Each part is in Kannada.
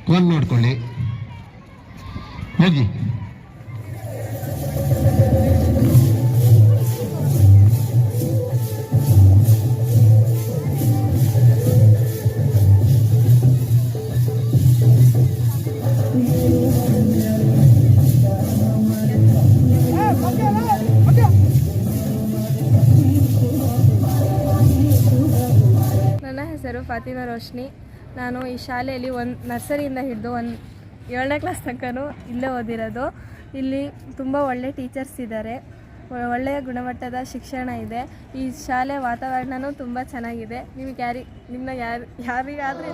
ಫೋನ್ ನೋಡ್ಕೊಳ್ಳಿ ಹೋಗಿ. ನನ್ನ ಹೆಸರು ಫಾತಿಮಾ ರೋಶ್ನಿ. ನಾನು ಈ ಶಾಲೆಯಲ್ಲಿ ನರ್ಸರಿಯಿಂದ ಹಿಡಿದು 7ನೇ ಕ್ಲಾಸ್ ತನಕನೂ ಇಲ್ಲೇ ಓದಿರೋದು. ಇಲ್ಲಿ ತುಂಬ ಒಳ್ಳೆ ಟೀಚರ್ಸ್ ಇದ್ದಾರೆ, ಒಳ್ಳೆಯ ಗುಣಮಟ್ಟದ ಶಿಕ್ಷಣ ಇದೆ. ಈ ಶಾಲೆ ವಾತಾವರಣವೂ ತುಂಬ ಚೆನ್ನಾಗಿದೆ. ಯಾರಿಗಾದರೆ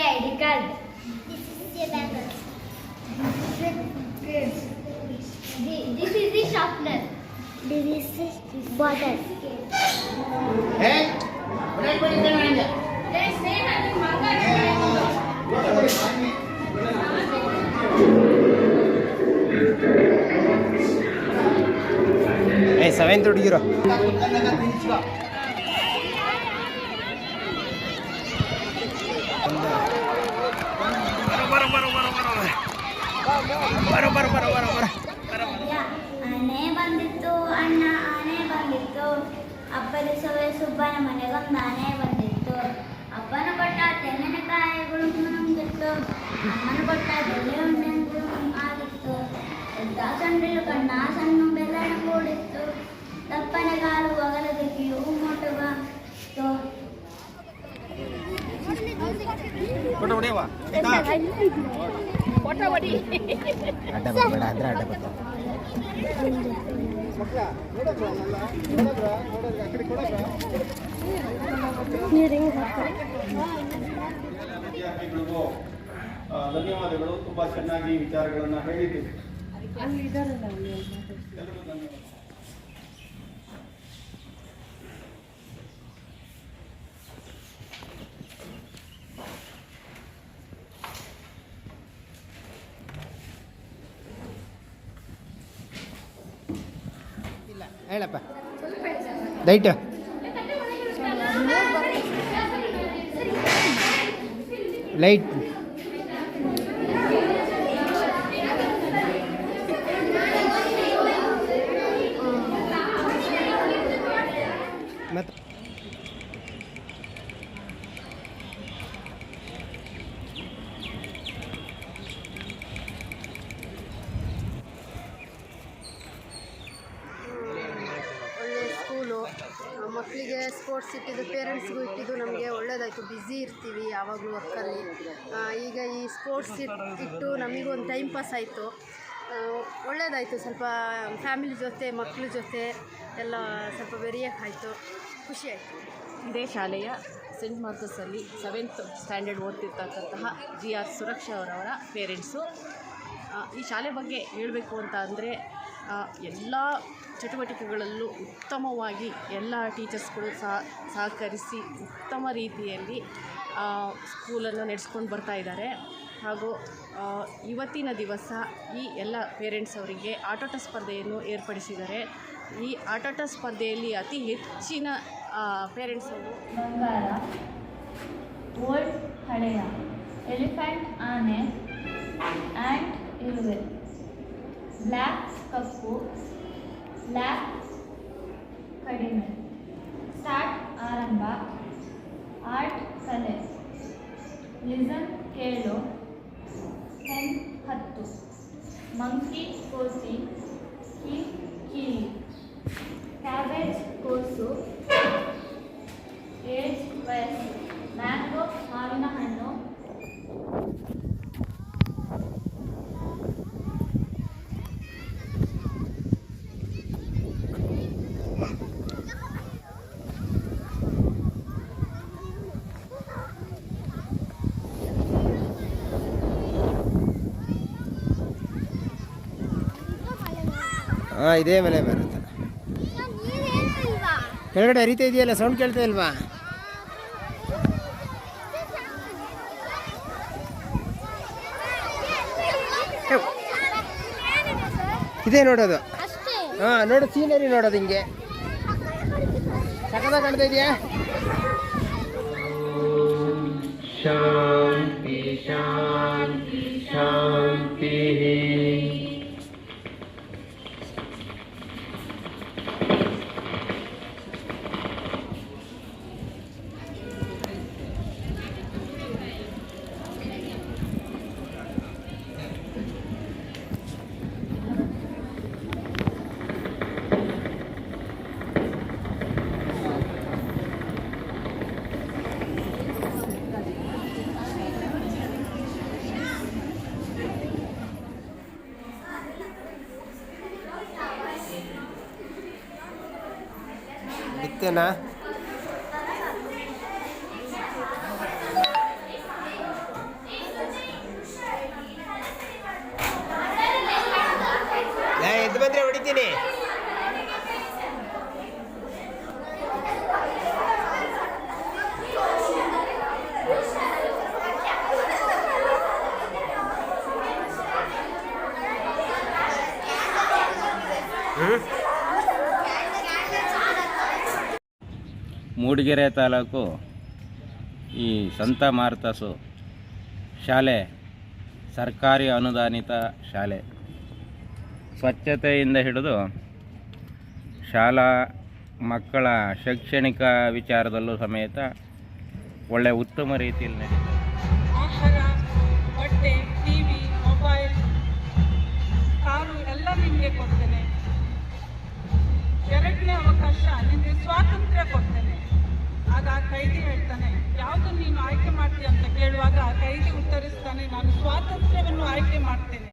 ID card. This is a bag. This is the sharpener. This is the bottle. Hey, break button पे आएंगे. Let's say having manga. Hey, 7th ಹುಡುಗಿರು. ಆನೆ ಬಂದಿತ್ತು ಅಣ್ಣ ಆನೆ ಬಂದಿತ್ತು, ಅಪ್ಪನ ಸೊವೆ ಸುಬ್ಬನ ಮನೆಗೊಂದು ಆನೆ ಬಂದಿತ್ತು. ಅಪ್ಪನ ಕೊಟ್ಟ ತೆಂಗಿನಕಾಯಿಗಳು ನುಂಗಿತ್ತು, ಅಮ್ಮನ ಕೊಟ್ಟ ಬೆಲೆ ಉಂಡೆಂದು ಆಗಿತ್ತು. ಎದ್ದ ಸಂಡಿಲು ಕಣ್ಣ ಸಣ್ಣ ಬೆಲ್ಲನ ಕೂಡಿತ್ತು, ತಪ್ಪನ ಕಾಲು ಒಗಲದಕ್ಕೆ ಹೂ ಮುಟ್ಟುವಂತು. ಧನ್ಯವಾದಗಳು. ತುಂಬಾ ಚೆನ್ನಾಗಿ ವಿಚಾರಗಳನ್ನ ಹೇಳಿದ್ದೀವಿ. ಹೇಳಪ್ಪ ಲೈಟ್ ಲೈಟ್ ಮತ್ತೆ ಮಕ್ಕಳಿಗೆ ಸ್ಪೋರ್ಟ್ಸ್ ಇಟ್ಟಿದ್ದು, ಪೇರೆಂಟ್ಸ್ಗೂ ಇಟ್ಟಿದ್ದು ನಮಗೆ ಒಳ್ಳೆಯದಾಯಿತು. ಬ್ಯುಸಿ ಇರ್ತೀವಿ ಯಾವಾಗಲೂ ವರ್ಕಲ್ಲಿ. ಈಗ ಈ ಸ್ಪೋರ್ಟ್ಸ್ ಇಟ್ಟು ನಮಗೂ ಒಂದು ಟೈಮ್ ಪಾಸ್ ಆಯಿತು, ಒಳ್ಳೆಯದಾಯಿತು. ಸ್ವಲ್ಪ ಫ್ಯಾಮಿಲಿ ಜೊತೆ ಮಕ್ಕಳ ಜೊತೆ ಎಲ್ಲ ಸ್ವಲ್ಪ ಬೆರೆಯೋಕ್ಕಾಯಿತು, ಖುಷಿ ಆಯಿತು. ಇದೇ ಶಾಲೆಯ ಸೆಂಟ್ ಮಾರ್ಕಸಲ್ಲಿ 7th ಸ್ಟ್ಯಾಂಡರ್ಡ್ ಓದ್ತಿರ್ತಕ್ಕಂತಹ GR ಸುರಕ್ಷಾ ಅವರವರ ಪೇರೆಂಟ್ಸು. ಈ ಶಾಲೆ ಬಗ್ಗೆ ಹೇಳಬೇಕು ಅಂತ ಅಂದರೆ ಎಲ್ಲ ಚಟುವಟಿಕೆಗಳಲ್ಲೂ ಉತ್ತಮವಾಗಿ ಎಲ್ಲ ಟೀಚರ್ಸ್ಗಳು ಸಹಕರಿಸಿ ಉತ್ತಮ ರೀತಿಯಲ್ಲಿ ಸ್ಕೂಲನ್ನು ನಡೆಸ್ಕೊಂಡು ಬರ್ತಾ ಇದ್ದಾರೆ. ಹಾಗೂ ಇವತ್ತಿನ ದಿವಸ ಈ ಎಲ್ಲ ಪೇರೆಂಟ್ಸ್ ಅವರಿಗೆ ಆಟೋಟ ಸ್ಪರ್ಧೆಯನ್ನು ಏರ್ಪಡಿಸಿದ್ದಾರೆ. ಈ ಆಟೋಟ ಸ್ಪರ್ಧೆಯಲ್ಲಿ ಅತಿ ಹೆಚ್ಚಿನ ಪೇರೆಂಟ್ಸ್ ಅವರು ಬಂಗಾರ, ಓಲ್ಡ್ ಹಳೆಯ, ಎಲಿಫೆಂಟ್ ಆನೆ, ಆ್ಯಂಟ್ ಇರುವೆ, ಬ್ಲ್ಯಾಕ್ ಕಪ್ಪು, ಬ್ಲ್ಯಾಕ್ ಕಡಿಮೆ, ಸ್ಟಾರ್ಟ್ ಆರಂಭ, ಆರ್ಟ್ ಕಲೆ, ಲಿಸನ್ ಕೇಳು, ಹೆನ್ 10, ಮಂಕಿ ಕೋಸಿ, ಕೀಲಿ, ಕ್ಯಾಬೇಜ್ ಕೋಸು, ಏಜ್ ವಯಸ್ಸು, ಮ್ಯಾಂಗೋ ಮಾವಿನ ಹಣ್ಣು, ಹಾಂ ಇದೇ ಮನೆ ಬರುತ್ತೆ. ಕೆಳಗಡೆ ಹರಿತಾ ಇದೆಯಲ್ಲ, ಸೌಂಡ್ ಕೇಳ್ತಾ ಇಲ್ವಾ? ಇದೇ ನೋಡೋದು. ಹಾಂ ನೋಡು, ಸೀನರಿ ನೋಡೋದು ಹಿಂಗೆ ಸಕದ ಕಾಣ್ತಾ ಇದೆಯಾ? ಶಾಂತಿ ಶಾಂತಿ ಶಾಂತಿ. ಬಿತ್ತೇನಾ? ಎದ್ದು ಬಂದ್ರೆ ಹೊಡಿತೀನಿ. ಮೂಡಿಗೆರೆ ತಾಲೂಕು ಈ ಸಂತ ಮಾರ್ತಸು ಶಾಲೆ ಸರ್ಕಾರಿ ಅನುದಾನಿತ ಶಾಲೆ. ಸ್ವಚ್ಛತೆಯಿಂದ ಹಿಡಿದು ಶಾಲಾ ಮಕ್ಕಳ ಶೈಕ್ಷಣಿಕ ವಿಚಾರದಲ್ಲೂ ಸಮೇತ ಒಳ್ಳೆಯ ಉತ್ತಮ ರೀತಿಯಲ್ಲಿ ನಡೀತದೆ. ಆಹಾರ, ಬಟ್ಟೆ, ಟಿವಿ, ಮೊಬೈಲ್, ಕಾರು ಎಲ್ಲ ನಿಮಗೆ ಕೊಡ್ತೇನೆ. ಎರಡನೇ ಅವಕಾಶ, ನಿಮಗೆ ಸ್ವಾತಂತ್ರ್ಯ ಕೊಡ್ತೇನೆ. ಆಗ ಆ ಕೈದಿ ಹೇಳ್ತಾನೆ, ಯಾವುದು ನೀನು ಆಯ್ಕೆ ಮಾಡ್ತೀಯ ಅಂತ ಕೇಳುವಾಗ ಆ ಕೈದಿ ಉತ್ತರಿಸ್ತಾನೆ, ನಾನು ಸ್ವಾತಂತ್ರ್ಯವನ್ನು ಆಯ್ಕೆ ಮಾಡ್ತೇನೆ.